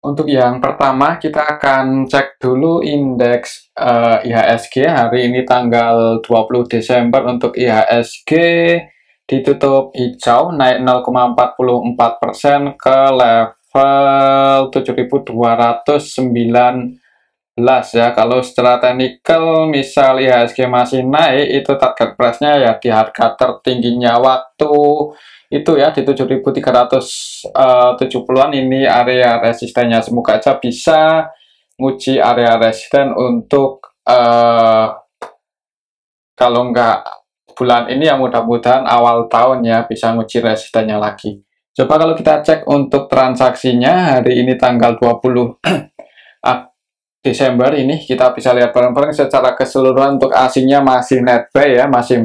Untuk yang pertama, kita akan cek dulu indeks IHSG hari ini tanggal 20 Desember. Untuk IHSG ditutup hijau, naik 0,44% ke level 7.219 ya. Kalau secara teknikal, misal IHSG masih naik, itu target price-nya ya di harga tertingginya waktu itu ya di 7.370-an. Ini area resistennya, semoga aja bisa nguji area resisten untuk kalau nggak bulan ini ya mudah-mudahan awal tahun ya bisa nguji resistennya lagi. Coba kalau kita cek untuk transaksinya hari ini tanggal 20 Desember ini, kita bisa lihat bareng-bareng secara keseluruhan. Untuk asingnya masih net buy ya, masih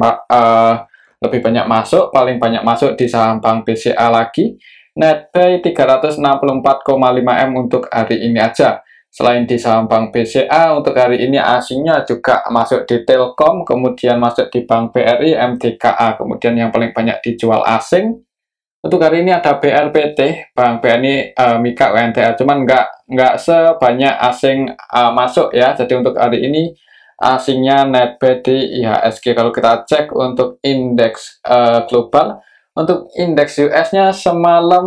lebih banyak masuk, paling banyak masuk di saham Bank BCA lagi. Net buy 364,5 M untuk hari ini aja. Selain di saham Bank BCA, untuk hari ini asingnya juga masuk di Telkom, kemudian masuk di Bank BRI, MDKA, kemudian yang paling banyak dijual asing. Untuk hari ini ada BRPT, Bank BNI, Mika, UNTR, cuman nggak sebanyak asing masuk ya. Jadi untuk hari ini asingnya net buy di IHSG. Kalau kita cek untuk indeks global, untuk indeks US-nya semalam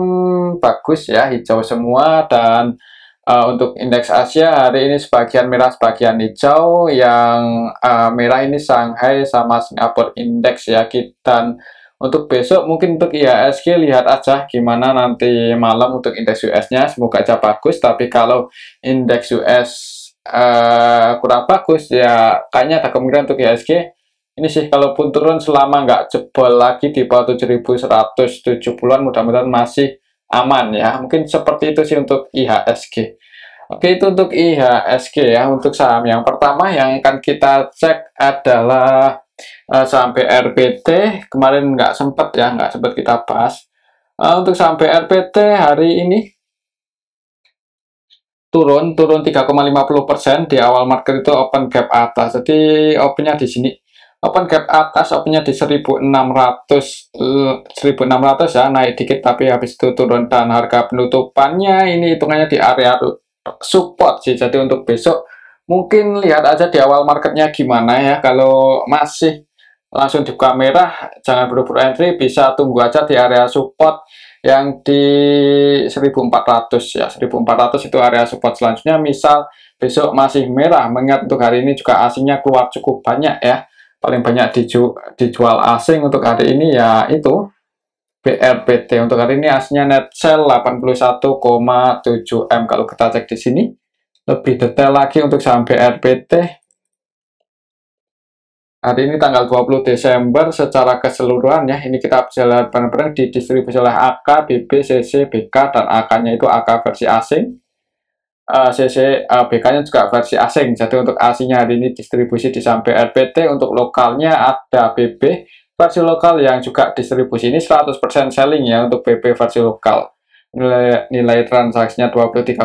bagus ya, hijau semua. Dan untuk indeks Asia hari ini sebagian merah, sebagian hijau. Yang merah ini Shanghai sama Singapore Index ya. Dan untuk besok mungkin untuk IHSG lihat aja gimana nanti malam untuk indeks US-nya, semoga aja bagus. Tapi kalau indeks US kurang bagus ya kayaknya ada kemungkinan untuk IHSG ini sih, kalaupun turun selama nggak jebol lagi di bawah 7.170-an, mudah-mudahan masih aman ya. Mungkin seperti itu sih untuk IHSG. Oke, itu untuk IHSG ya. Untuk saham yang pertama yang akan kita cek adalah sampai RPT. Kemarin nggak sempat ya, nggak sempat kita bahas. Untuk sampai RPT hari ini turun 3,50%. Di awal market itu open gap atas, jadi opennya di sini, open gap atas, opennya di 1600 ya, naik dikit tapi habis itu turun. Dan harga penutupannya ini hitungannya di area support sih. Jadi untuk besok mungkin lihat aja di awal marketnya gimana ya. Kalau masih langsung dibuka merah, jangan buru-buru entry, bisa tunggu aja di area support yang di 1400 ya. 1400 itu area support selanjutnya. Misal besok masih merah, mengingat untuk hari ini juga asingnya keluar cukup banyak ya, paling banyak dijual asing untuk hari ini ya itu BRPT. Untuk hari ini aslinya net sell 81,7 M. Kalau kita cek di sini lebih detail lagi untuk saham BRPT hari ini tanggal 20 Desember secara keseluruhan ya. Ini kita bisa lihat bareng-bareng didistribusi oleh AK, BB, CC, BK, dan AK-nya itu AK versi asing, CC, BK-nya juga versi asing. Jadi untuk asingnya hari ini distribusi di saham BRPT. Untuk lokalnya ada BB versi lokal yang juga distribusi ini 100% selling ya. Untuk BB versi lokal nilai transaksinya 23,9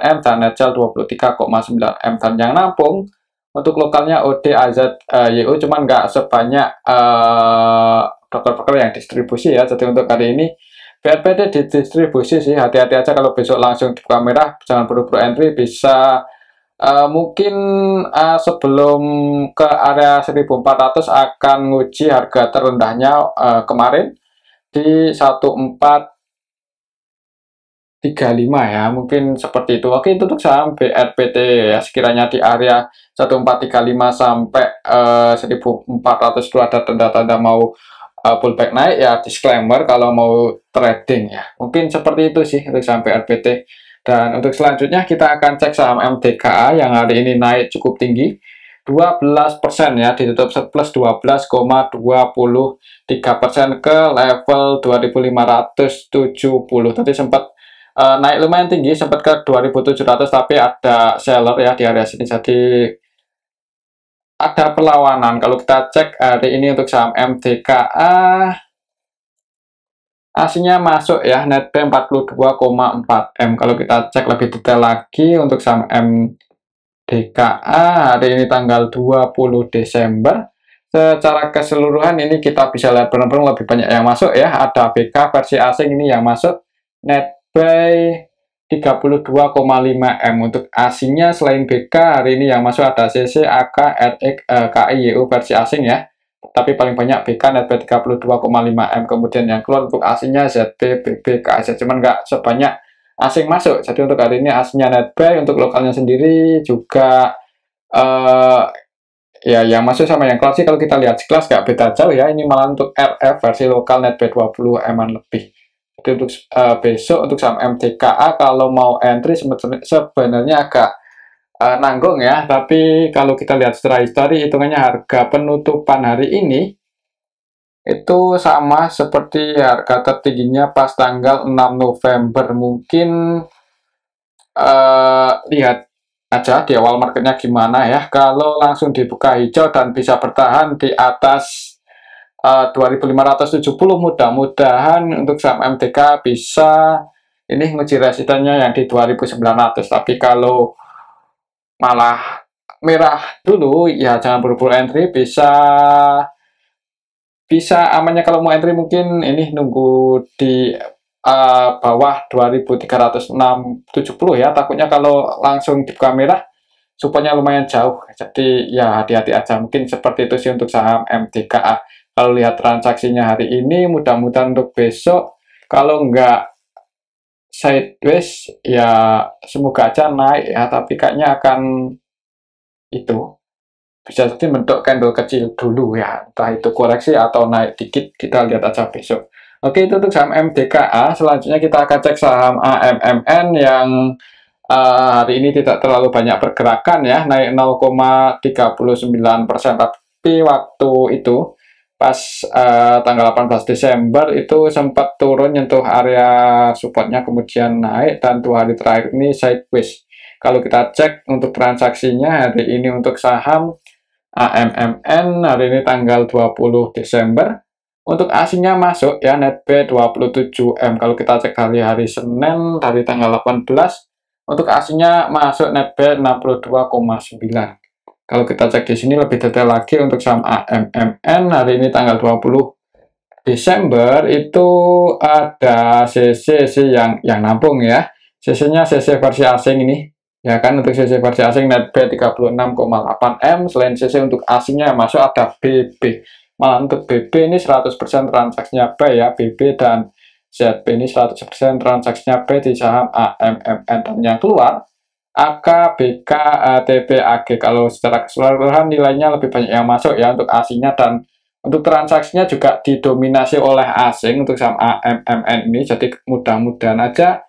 M dan net sell 23,9 M. Dan yang nampung untuk lokalnya OD, AZ, YU, cuman nggak sebanyak broker-broker yang distribusi ya. Jadi untuk hari ini BRPT didistribusi sih. Hati-hati aja kalau besok langsung dibuka merah, jangan buru-buru entry. Bisa mungkin sebelum ke area 1400 akan nguji harga terendahnya kemarin di 1435 ya, mungkin seperti itu. Oke, itu untuk saham BRPT ya, sekiranya di area 1435 sampai 1400 itu ada tanda-tanda mau pullback naik ya, disclaimer kalau mau trading ya. Mungkin seperti itu sih untuk saham BRPT. Dan untuk selanjutnya kita akan cek saham MDKA yang hari ini naik cukup tinggi 12% ya, ditutup surplus 12,23% ke level 2570. Tadi sempat naik lumayan tinggi, sempat ke 2700, tapi ada seller ya di area sini, jadi ada perlawanan. Kalau kita cek hari ini untuk saham MDKA aslinya masuk ya, net buy 42,4 M. Kalau kita cek lebih detail lagi untuk saham MDKA hari ini tanggal 20 Desember secara keseluruhan ini kita bisa lihat benar-benar lebih banyak yang masuk ya. Ada BK versi asing ini yang masuk, net buy 32,5 M. Untuk asingnya selain BK hari ini yang masuk ada CC, AK, RX, KI, YU versi asing ya. Tapi paling banyak BK netbuy 32,5 M. Kemudian yang keluar untuk asingnya ZB, BB, KZ. Cuman nggak sebanyak asing masuk. Jadi untuk hari ini asingnya netbuy, untuk lokalnya sendiri juga ya yang masuk sama yang kelas sih kalau kita lihat sekelas nggak beda jauh ya. Ini malah untuk RF versi lokal netbuy 20 M-an lebih. Jadi untuk besok untuk saham MTKA kalau mau entry sebenarnya agak nanggung ya. Tapi kalau kita lihat secara histori hitungannya harga penutupan hari ini itu sama seperti harga tertingginya pas tanggal 6 November. Mungkin lihat aja di awal marketnya gimana ya. Kalau langsung dibuka hijau dan bisa bertahan di atas 2570, mudah-mudahan untuk saham MTK bisa ini nguji resistennya yang di 2900. Tapi kalau malah merah dulu ya jangan buru-buru entry, bisa amannya kalau mau entry mungkin ini nunggu di bawah 2370 ya. Takutnya kalau langsung dibuka merah supaya lumayan jauh, jadi ya hati-hati aja. Mungkin seperti itu sih untuk saham MTKA. Kalau lihat transaksinya hari ini, mudah-mudahan untuk besok kalau nggak sideways ya semoga aja naik ya, tapi kayaknya akan itu bisa jadi bentuk candle kecil dulu ya, entah itu koreksi atau naik dikit, kita lihat aja besok. Oke, itu untuk saham MDKA. Selanjutnya kita akan cek saham AMMN yang hari ini tidak terlalu banyak pergerakan ya, naik 0,39%. Tapi waktu itu pas tanggal 18 Desember itu sempat turun nyentuh area supportnya, kemudian naik, dan 2 hari terakhir ini sideways. Kalau kita cek untuk transaksinya hari ini untuk saham AMMN hari ini tanggal 20 Desember. Untuk asingnya masuk ya netbuy 27M. Kalau kita cek hari Senin dari tanggal 18, untuk asingnya masuk netbuy 62,9. Kalau kita cek di sini lebih detail lagi untuk saham AMMN hari ini tanggal 20 Desember itu ada CC yang nampung ya. CC-nya CC versi asing ini. Ya kan, untuk CC versi asing netbuy 36,8M. Selain CC untuk asingnya yang masuk ada BB. Malah untuk BB ini 100% transaksinya buy ya, BB, dan ZB ini 100% transaksinya buy di saham AMMN. Dan yang keluar AK, BK, ATP, AG. Kalau secara keseluruhan nilainya lebih banyak yang masuk ya untuk asingnya, dan untuk transaksinya juga didominasi oleh asing untuk saham AMMN ini. Jadi mudah-mudahan aja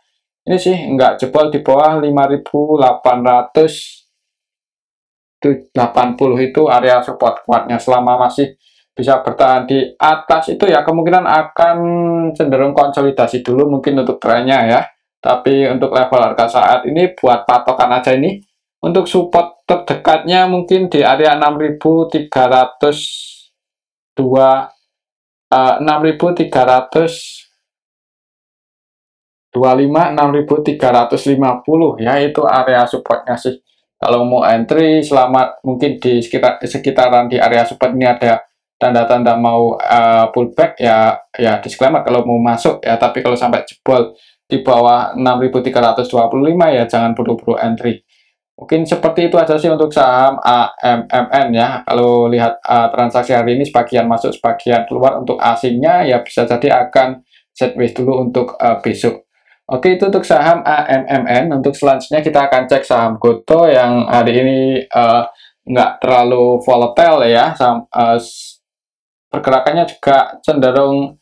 ini sih nggak jebol di bawah 5.880 itu area support kuatnya. Selama masih bisa bertahan di atas itu ya kemungkinan akan cenderung konsolidasi dulu mungkin untuk trennya ya. Tapi untuk level harga saat ini buat patokan aja ini. Untuk support terdekatnya mungkin di area 6.300 6.325, 6.350 ya, itu area supportnya sih. Kalau mau entry selamat mungkin di sekitaran di area support ini ada tanda-tanda mau pullback ya disclaimer kalau mau masuk ya. Tapi kalau sampai jebol di bawah 6.325 ya jangan buru-buru entry. Mungkin seperti itu aja sih untuk saham AMMN ya. Kalau lihat transaksi hari ini sebagian masuk sebagian keluar. Untuk asingnya ya bisa jadi akan sideways dulu untuk besok. Oke, itu untuk saham AMMN. Untuk selanjutnya kita akan cek saham GoTo yang hari ini nggak terlalu volatile ya. Pergerakannya juga cenderung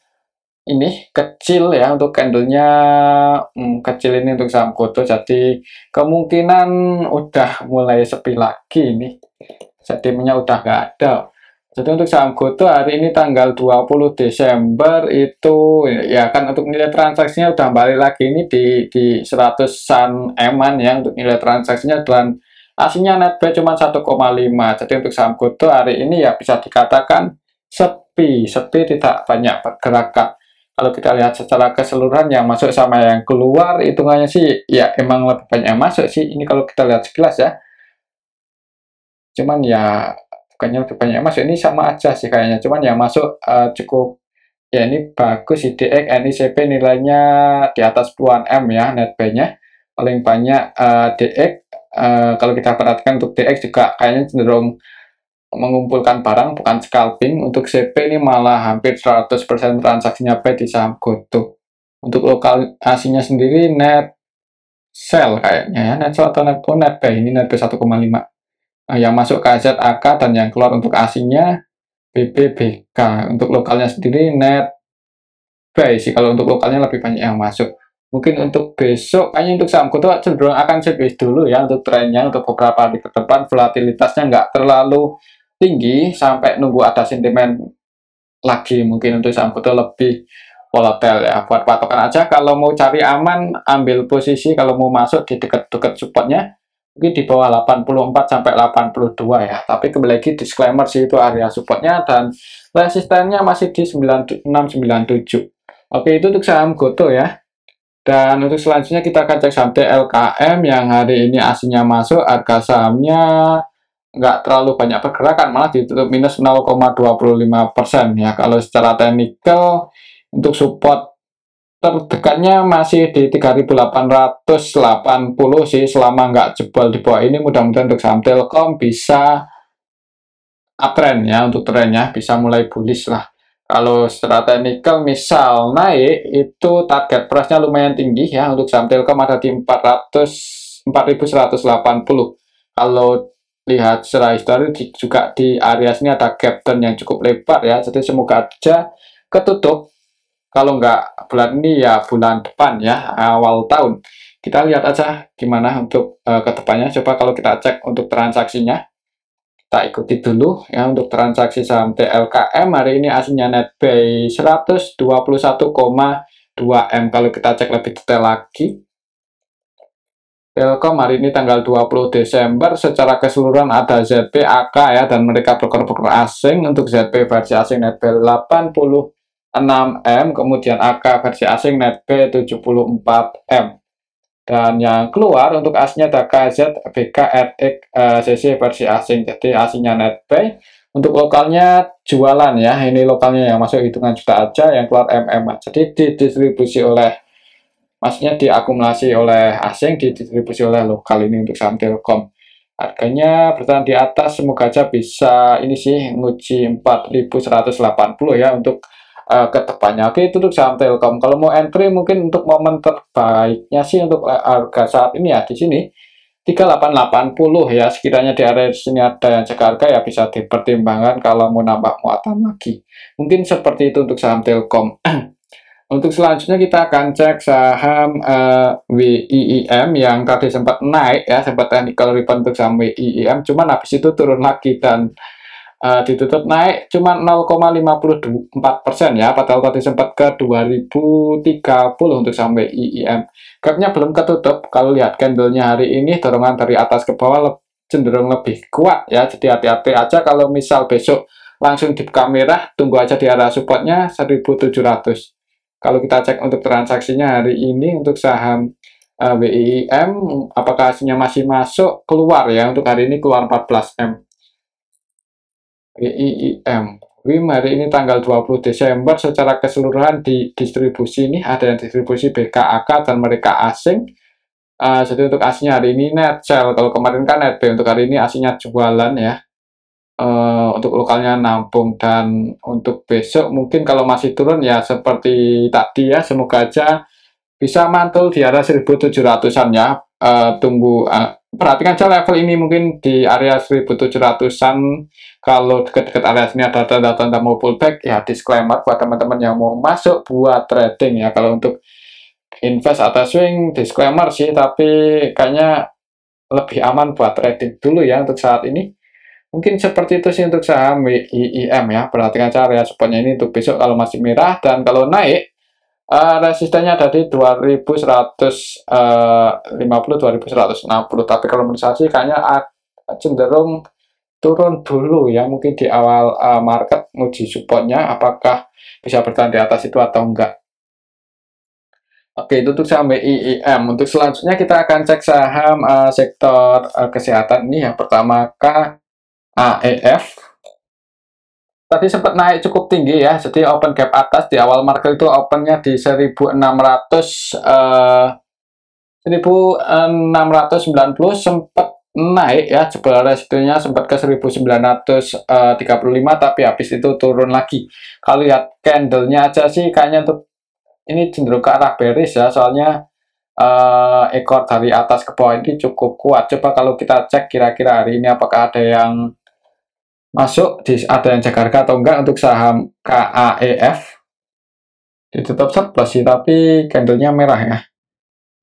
ini kecil ya, untuk candlenya kecil ini untuk saham GoTo. Jadi kemungkinan udah mulai sepi lagi ini, sedimennya udah nggak ada. Jadi untuk saham GoTo hari ini tanggal 20 Desember itu ya kan untuk nilai transaksinya udah balik lagi ini di 100-an M-an ya untuk nilai transaksinya, dan aslinya netbuy cuma 1,5. Jadi untuk saham GoTo hari ini ya bisa dikatakan sepi tidak banyak pergerakan. Kalau kita lihat secara keseluruhan yang masuk sama yang keluar hitungannya sih ya emang lebih banyak yang masuk sih ini kalau kita lihat sekilas ya. Cuman ya bukannya lebih banyak yang masuk, ini sama aja sih kayaknya. Cuman yang masuk cukup ya, ini bagus IDX, NICP nilainya di atas puluhan M ya netbuy-nya. paling banyak DX. Kalau kita perhatikan untuk DX juga kayaknya cenderung mengumpulkan barang bukan scalping. Untuk CP ini malah hampir 100% transaksinya buy di saham GoTo. Untuk lokal aslinya sendiri net sell kayaknya ya, net sell atau net buy, ini net buy 1,5. Yang masuk KZAK dan yang keluar untuk aslinya BBBK. Untuk lokalnya sendiri net buy sih, kalau untuk lokalnya lebih banyak yang masuk. Mungkin untuk besok, kayaknya untuk saham GoTo cenderung akan sideways dulu ya untuk trennya. Untuk beberapa hari ke depan volatilitasnya nggak terlalu tinggi sampai nunggu ada sentimen lagi. Mungkin untuk saham GoTo lebih volatile ya, buat patokan aja. Kalau mau cari aman, ambil posisi kalau mau masuk di dekat-dekat supportnya mungkin di bawah 84 sampai 82 ya. Tapi kembali lagi disclaimer sih, itu area supportnya dan resistennya masih di 9697. Oke, itu untuk saham GoTo ya. Dan untuk selanjutnya kita akan cek saham TLKM yang hari ini aslinya masuk. Harga sahamnya nggak terlalu banyak pergerakan, malah ditutup minus 0,25% ya. Kalau secara teknikal untuk support terdekatnya masih di 3880 sih, selama nggak jebol di bawah ini. Mudah-mudahan untuk saham Telkom bisa uptrend ya, untuk trennya bisa mulai bullish lah. Kalau secara teknikal misal naik, itu target price-nya lumayan tinggi ya. Untuk saham Telkom ada di 4180. Kalau lihat secara histori juga di area sini ada gap turn yang cukup lebar ya. Jadi semoga aja ketutup. Kalau nggak bulan ini ya bulan depan ya, awal tahun. Kita lihat aja gimana untuk kedepannya. Coba kalau kita cek untuk transaksinya. Kita ikuti dulu ya. Untuk transaksi saham TLKM hari ini aslinya net buy 121,2 M. Kalau kita cek lebih detail lagi, Telkom hari ini tanggal 20 Desember secara keseluruhan ada ZP, AK ya, dan mereka broker-broker asing. Untuk ZP versi asing net buy 86 M, kemudian AK versi asing net buy 74 M. Dan yang keluar untuk aslinya ada KZ, BK, RX, CC versi asing. Jadi aslinya net buy. Untuk lokalnya jualan ya. Ini lokalnya yang masuk hitungan juta aja, yang keluar MM. Jadi didistribusi oleh, maksudnya diakumulasi oleh asing, didistribusi oleh lokal. Ini untuk saham Telkom. Harganya bertahan di atas, semoga aja bisa ini sih nguji 4180 ya untuk ke depannya. Oke, itu untuk saham Telkom. Kalau mau entry mungkin untuk momen terbaiknya sih untuk harga saat ini ya di sini 3880 ya, sekiranya di area sini ada yang jaga harga ya bisa dipertimbangkan kalau mau nambah muatan lagi. Mungkin seperti itu untuk saham Telkom. Untuk selanjutnya kita akan cek saham WIIM yang tadi sempat naik ya, sempat technical rebound untuk saham WIIM, cuman habis itu turun lagi dan ditutup naik cuma 0,54% ya, padahal tadi sempat ke 2030 untuk sampai IIM. Gapnya belum ketutup. Kalau lihat candlenya hari ini, dorongan dari atas ke bawah cenderung lebih kuat ya, jadi hati-hati aja kalau misal besok langsung dibuka merah, tunggu aja di area supportnya 1700. Kalau kita cek untuk transaksinya hari ini untuk saham WIIM, apakah hasilnya masih masuk, keluar ya, untuk hari ini keluar 14 M. WIIM WIM hari ini tanggal 20 Desember secara keseluruhan di distribusi ini ada yang distribusi BKAK dan mereka asing. Jadi untuk aslinya hari ini net sell, kalau kemarin kan net buy, untuk hari ini aslinya jualan ya. Untuk lokalnya nampung, dan untuk besok mungkin kalau masih turun ya seperti tadi ya, semoga aja bisa mantul di area 1700-an ya. Tunggu perhatikan aja level ini mungkin di area 1700-an. Kalau dekat-dekat area sini ada tanda-tanda mau pullback ya, disclaimer buat teman-teman yang mau masuk buat trading ya. Kalau untuk invest atau swing disclaimer sih, tapi kayaknya lebih aman buat trading dulu ya untuk saat ini. Mungkin seperti itu sih untuk saham WIIM ya. Perhatikan aja area supportnya ini untuk besok kalau masih merah, dan kalau naik resistennya ada di 2150, 2160. Tapi kalau menurut saya sih kayaknya cenderung turun dulu ya, mungkin di awal market nguji supportnya apakah bisa bertahan di atas itu atau enggak. Oke, itu untuk saham WIIM. Untuk selanjutnya kita akan cek saham sektor kesehatan ini. Yang pertama KAEF. Tadi sempat naik cukup tinggi ya, jadi open gap atas di awal market itu opennya di 1600 1690 sempat naik ya, jebol residunya sempat ke 1935, tapi habis itu turun lagi. Kalau lihat candlenya aja sih kayaknya untuk ini cenderung ke arah bearish ya, soalnya ekor dari atas ke bawah ini cukup kuat. Coba kalau kita cek kira-kira hari ini apakah ada yang masuk, ada yang jaga harga atau enggak untuk saham KAEF. Ditutup surplus sih, tapi candlenya merah ya.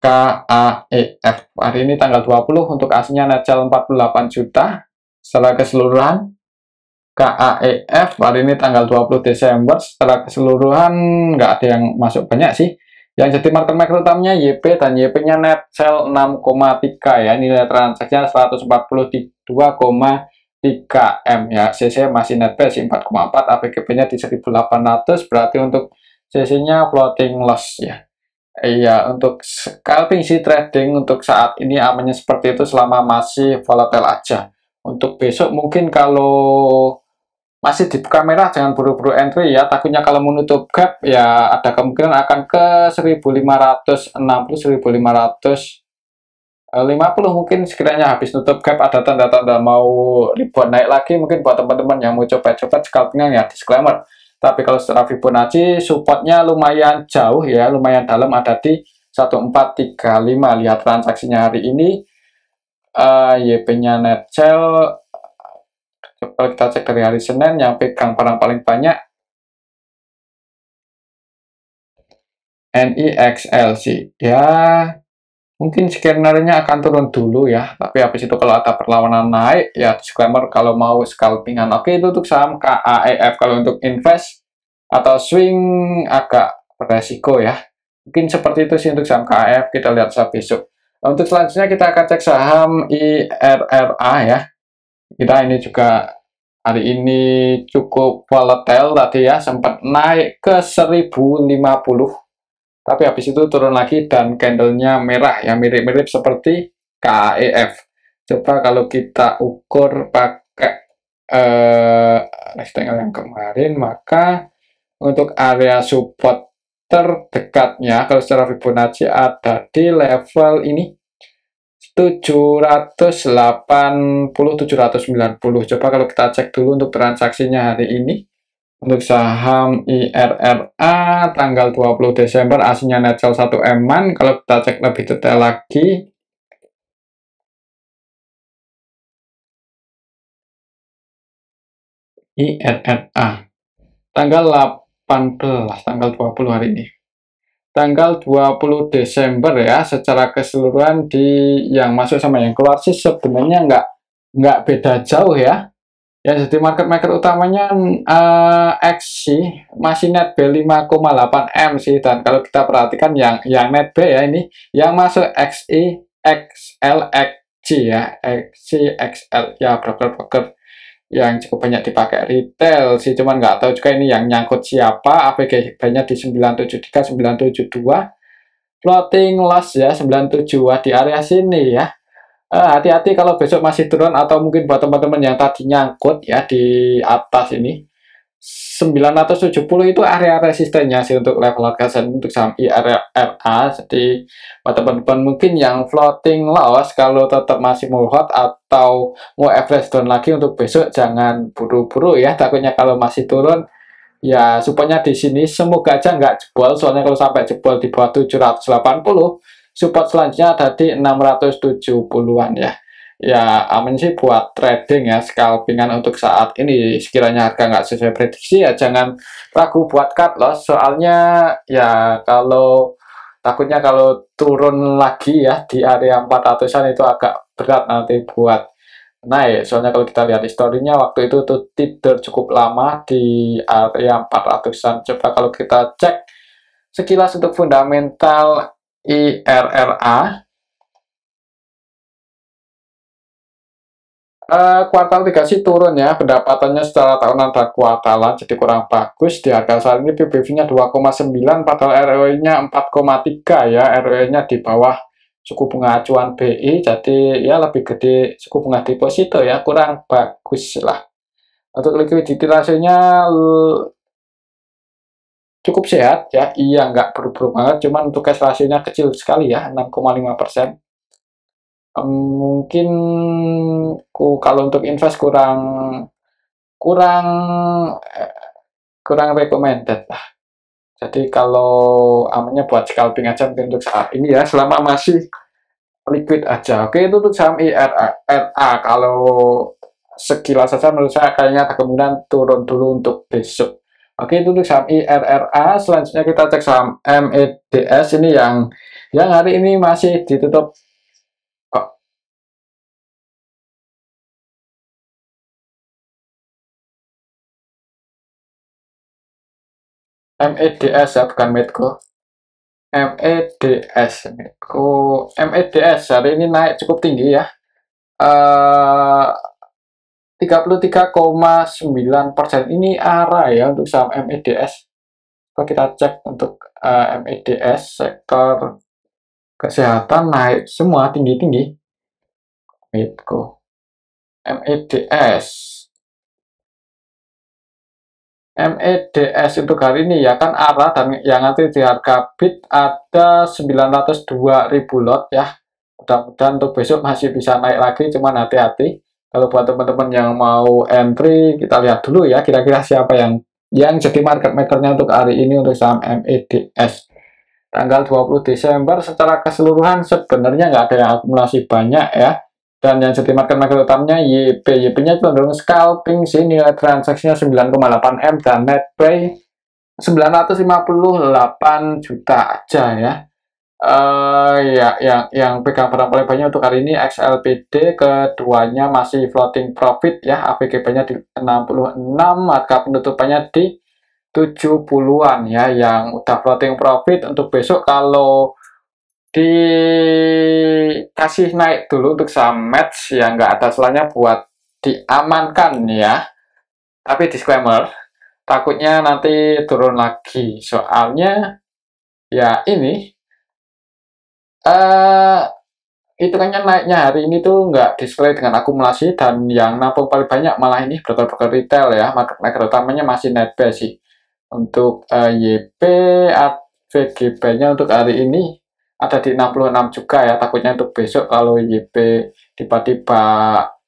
KAEF hari ini tanggal 20, untuk aslinya net sell 48 juta secara keseluruhan. KAEF hari ini tanggal 20 Desember secara keseluruhan nggak ada yang masuk banyak sih. Yang jadi market maker utamanya YP, dan YP-nya net sell 6,3 ya, nilai transaksinya 142,3 M ya. CC masih net buy 4,4, AVGP-nya di 1800, berarti untuk CC-nya floating loss ya. Iya, untuk scalping sih, trading untuk saat ini amannya seperti itu selama masih volatile aja. Untuk besok mungkin kalau masih dibuka merah jangan buru-buru entry ya, takutnya kalau menutup gap ya ada kemungkinan akan ke 1560, 1550 mungkin. Sekiranya habis nutup gap ada tanda-tanda mau rebound naik lagi, mungkin buat teman-teman yang mau coba-coba scalpingnya ya disclaimer. Tapi kalau secara Fibonacci supportnya lumayan jauh ya, lumayan dalam, ada di 1435. Lihat transaksinya hari ini, YP-nya net sell. Coba kita cek dari hari Senin, yang pegang barang paling banyak NIXLC ya, mungkin skenario-nya akan turun dulu ya, tapi habis itu kalau ada perlawanan naik ya disclaimer kalau mau scalpingan. Oke, itu untuk saham KAEF. Kalau untuk invest atau swing agak beresiko ya, mungkin seperti itu sih untuk saham KAEF. Kita lihat saham besok. Untuk selanjutnya kita akan cek saham IRRA ya. Kita ini juga hari ini cukup volatile tadi ya, sempat naik ke 1050, tapi habis itu turun lagi dan candlenya merah ya, mirip-mirip seperti KAEF. Coba kalau kita ukur pakai rectangle yang kemarin, maka untuk area support terdekatnya kalau secara Fibonacci ada di level ini 780, 790. Coba kalau kita cek dulu untuk transaksinya hari ini. Untuk saham IRRA tanggal 20 Desember aslinya net sell 1 M-an. Kalau kita cek lebih detail lagi, IRRA tanggal 18, tanggal 20 hari ini. Tanggal 20 Desember ya, secara keseluruhan di yang masuk sama yang keluar sih sebenarnya nggak beda jauh ya. Ya, jadi market maker utamanya X sih, masih net B 5,8 M sih. Dan kalau kita perhatikan yang net B ya, ini yang masuk XI, XL, XG ya, XC, XL ya, broker-broker yang cukup banyak dipakai retail sih. Cuman nggak tahu juga ini yang nyangkut siapa. AVG-nya di 973, 972, floating loss ya 97 di area sini ya. Hati-hati kalau besok masih turun, atau mungkin buat teman-teman yang tadi nyangkut ya di atas ini 970 itu area resistennya sih untuk level harga untuk saham IRRA. Jadi buat teman-teman mungkin yang floating loss, kalau tetap masih mau hold atau mau average down lagi untuk besok, jangan buru-buru ya, takutnya kalau masih turun ya supportnya di sini semoga aja nggak jebol, soalnya kalau sampai jebol di bawah 780, support selanjutnya ada di 670-an ya. Ya aman sih buat trading ya, scalpingan untuk saat ini. Sekiranya harga nggak sesuai prediksi ya jangan ragu buat cut loss, soalnya ya kalau takutnya kalau turun lagi ya di area 400-an itu agak berat nanti buat naik. Soalnya kalau kita lihat historinya waktu itu tuh tidur cukup lama di area 400-an. Coba kalau kita cek sekilas untuk fundamental IRRA, kuartal 3 sih turun ya, pendapatannya secara tahunan dan kuartalan jadi kurang bagus. Di harga saat ini PBV-nya 2,9, padahal ROE-nya 4,3 ya, ROE-nya di bawah suku bunga acuan BI, jadi ya lebih gede suku bunga deposito ya, kurang bagus lah. Untuk liquidity ratio-nya cukup sehat ya. Iya, nggak buruk-buruk banget, cuman untuk cash rasionya kecil sekali ya, 6,5%. Mungkin kalau untuk invest kurang kurang eh, kurang recommended lah. Jadi kalau amannya buat scalping aja mungkin untuk saat ini ya, selama masih liquid aja. Oke, itu untuk saham IRA. Kalau sekilas saja menurut saya kayaknya ada kemungkinan turun dulu untuk besok. Oke, itu untuk saham IRRA. Selanjutnya kita cek saham MEDS ini yang hari ini masih ditutup. Oh, MEDS ya, bukan Medco. MEDS, Medco, MEDS hari ini naik cukup tinggi ya. 33,9% ini ARA ya untuk saham MEDS. Kalau kita cek untuk MEDS sektor kesehatan naik semua tinggi-tinggi. Medco, MEDS, MEDS untuk hari ini ya kan ARA dan yang nanti di harga bid ada 902.000 lot ya. Mudah-mudahan untuk besok masih bisa naik lagi, cuman hati-hati. Kalau buat teman-teman yang mau entry, kita lihat dulu ya kira-kira siapa yang jadi market makernya untuk hari ini untuk saham MEDS. Tanggal 20 Desember secara keseluruhan sebenarnya nggak ada yang akumulasi banyak ya. Dan yang jadi market utamanya YP. YP-nya cenderung scalping sih, nilai transaksinya 9,8 M dan net pay 958 juta aja ya. Yang pegang barang paling banyak untuk hari ini XLPD, keduanya masih floating profit ya, AVGP-nya di 66, harga penutupannya di 70-an ya, yang udah floating profit untuk besok kalau dikasih naik dulu untuk saham match ya nggak ada salahnya buat diamankan ya, tapi disclaimer takutnya nanti turun lagi soalnya ya ini eh hitungannya naiknya hari ini tuh nggak display dengan akumulasi, dan yang nampung paling banyak malah ini broker-broker retail ya, market maker utamanya masih netbase sih. Untuk YP VGB-nya untuk hari ini ada di 66 juga ya, takutnya untuk besok kalau YP tiba-tiba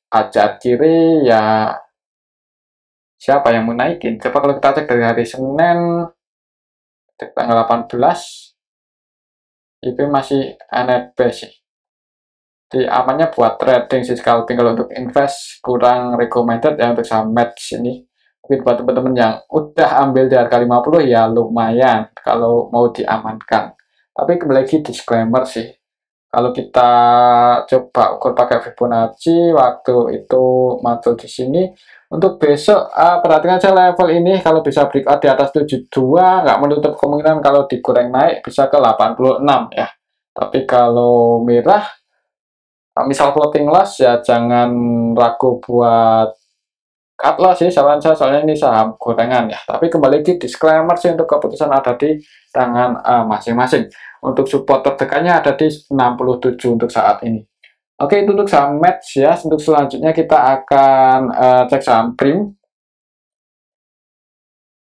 aja kiri ya siapa yang mau naikin. Coba kalau kita cek dari hari Senin tanggal 18 YP masih netbase sih. Jadi amannya buat trading sih, scalping. Kalau untuk invest kurang recommended ya untuk saham match ini. Mungkin buat teman-teman yang udah ambil di harga 50 ya lumayan kalau mau diamankan. Tapi kembali lagi disclaimer sih. Kalau kita coba ukur pakai Fibonacci waktu itu masuk di sini, untuk besok perhatikan aja level ini, kalau bisa breakout di atas 72 nggak menutup kemungkinan kalau digoreng naik bisa ke 86 ya. Tapi kalau merah misal floating loss ya jangan ragu buat cut loss sih, saran saya, soalnya ini saham gorengan ya. Tapi kembali lagi disclaimer sih, untuk keputusan ada di tangan masing-masing. Untuk support terdekatnya ada di 67 untuk saat ini. Oke, itu untuk saham match ya. Untuk selanjutnya kita akan cek saham prim.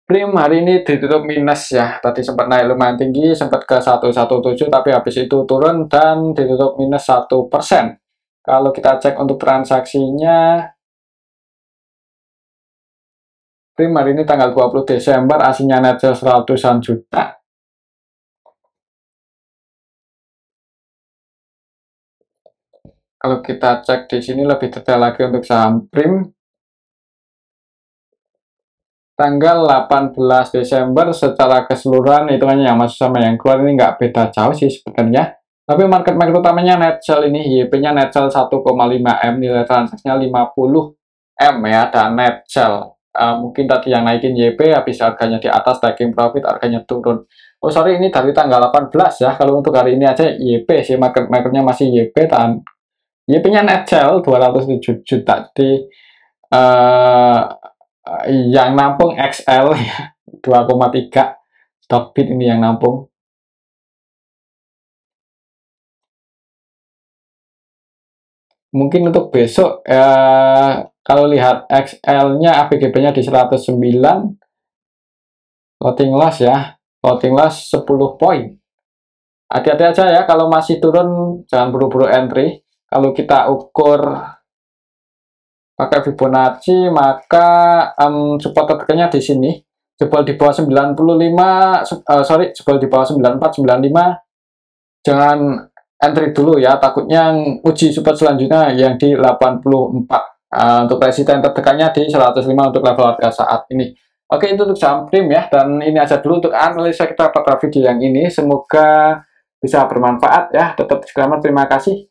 Prim hari ini ditutup minus ya. Tadi sempat naik lumayan tinggi, sempat ke 117, tapi habis itu turun dan ditutup minus 1%. Kalau kita cek untuk transaksinya, Prim hari ini tanggal 20 Desember, aslinya net sales ratusan juta. Kalau kita cek di sini lebih detail lagi untuk saham Prim, tanggal 18 Desember secara keseluruhan hitungannya yang masuk sama yang keluar ini nggak beda jauh sih sebenarnya. Tapi market utamanya net sell ini, YP-nya net sell 1,5 M, nilai transaksinya 50 M ya, dan net sell. Mungkin tadi yang naikin YP habis harganya di atas, taking profit harganya turun. Oh sorry, ini dari tanggal 18 ya. Kalau untuk hari ini aja YP sih, marketnya masih YP, dan YP-nya net sell 207 juta. Jadi yang nampung XL ya, 2,3 stock bid ini yang nampung. Mungkin untuk besok kalau lihat XL-nya AVGB-nya di 109, Floating loss ya, floating loss 10 poin. Hati-hati aja ya, kalau masih turun jangan buru-buru entry. Kalau kita ukur pakai Fibonacci, maka support tertekannya di sini. Jebol di bawah 95, jebol di bawah 94, 95. Jangan entry dulu ya, takutnya uji support selanjutnya yang di 84. Untuk resisten tertekannya di 105 untuk level harga saat ini. Oke, itu untuk saham prim ya, dan ini aja dulu untuk analisa kita pada video yang ini. Semoga bisa bermanfaat ya. Tetap disclaimer, terima kasih.